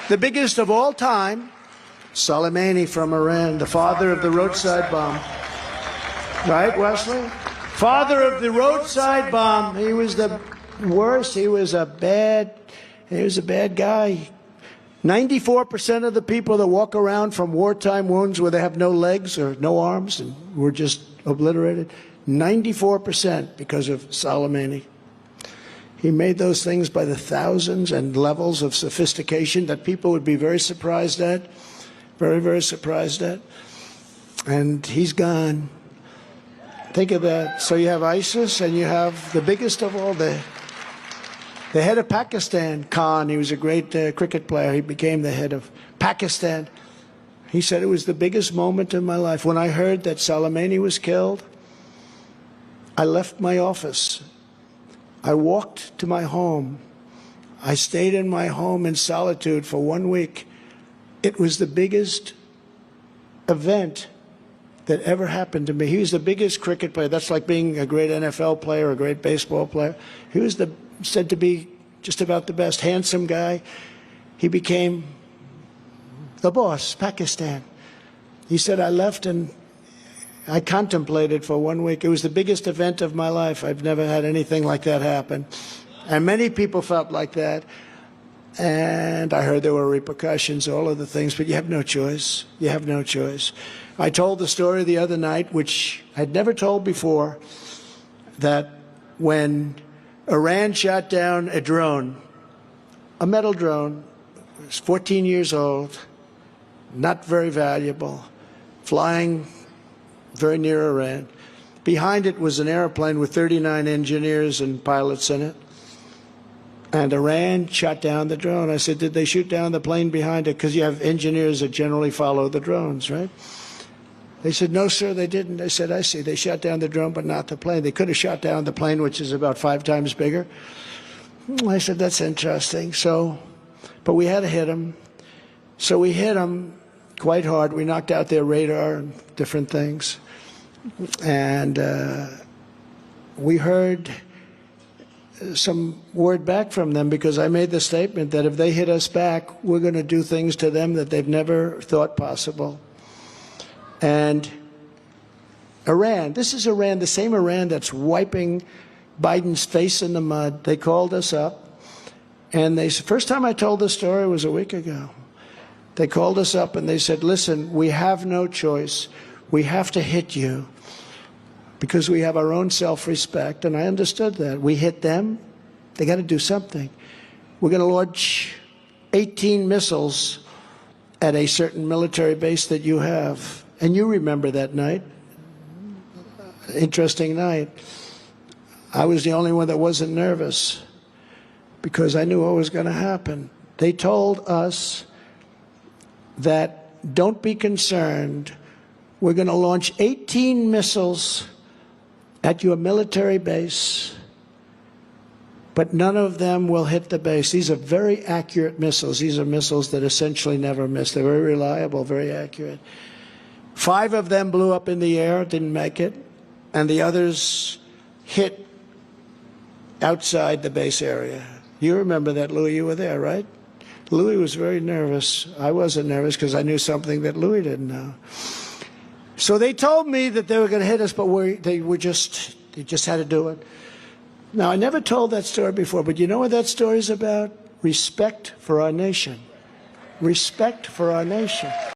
the biggest of all time, Soleimani from Iran, the father of the roadside bomb. Right, Wesley? Father of the roadside bomb. He was the worst. He was a bad guy. 94% of the people that walk around from wartime wounds where they have no legs or no arms and were just obliterated, 94% because of Soleimani. He made those things by the thousands and levels of sophistication that people would be very surprised at, very, very surprised at. And he's gone. Think of that. So you have ISIS and you have the biggest of all, the head of Pakistan, Khan. He was a great cricket player. He became the head of Pakistan. He said it was the biggest moment in my life. When I heard that Soleimani was killed, I left my office. I walked to my home. I stayed in my home in solitude for 1 week. It was the biggest event that ever happened to me. He was the biggest cricket player. That's like being a great NFL player, a great baseball player. He was said to be just about the best, handsome guy. He became the boss, Pakistan. He said, I left and I contemplated for 1 week. It was the biggest event of my life. I've never had anything like that happen. And many people felt like that. And I heard there were repercussions, all of the things, but you have no choice. You have no choice. I told the story the other night, which I'd never told before, that when Iran shot down a drone, a metal drone, it was 14 years old, not very valuable, flying very near Iran. Behind it was an airplane with 39 engineers and pilots in it. And Iran shot down the drone. I said, did they shoot down the plane behind it? Because you have engineers that generally follow the drones, right? They said, no, sir, they didn't. I said, I see. They shot down the drone, but not the plane. They could have shot down the plane, which is about 5 times bigger. I said, that's interesting. But we had to hit them. So we hit them quite hard. We knocked out their radar and different things. And we heard some word back from them because I made the statement that if they hit us back, we're going to do things to them that they've never thought possible. And Iran, this is Iran, the same Iran that's wiping Biden's face in the mud. They called us up, and first time I told this story was a week ago. They called us up and they said, listen, we have no choice. We have to hit you because we have our own self-respect. And I understood that. We hit them. They got to do something. We're going to launch 18 missiles at a certain military base that you have. And you remember that night. Interesting night. I was the only one that wasn't nervous because I knew what was going to happen. They told us that don't be concerned. We're going to launch 18 missiles at your military base, but none of them will hit the base. These are very accurate missiles. These are missiles that essentially never miss. They're very reliable, very accurate. 5 of them blew up in the air, didn't make it, and the others hit outside the base area. You remember that, Louis, you were there, right? Louis was very nervous. I wasn't nervous because I knew something that Louis didn't know. So they told me that they were going to hit us, but they just had to do it. Now, I never told that story before, but you know what that story is about? Respect for our nation. Respect for our nation.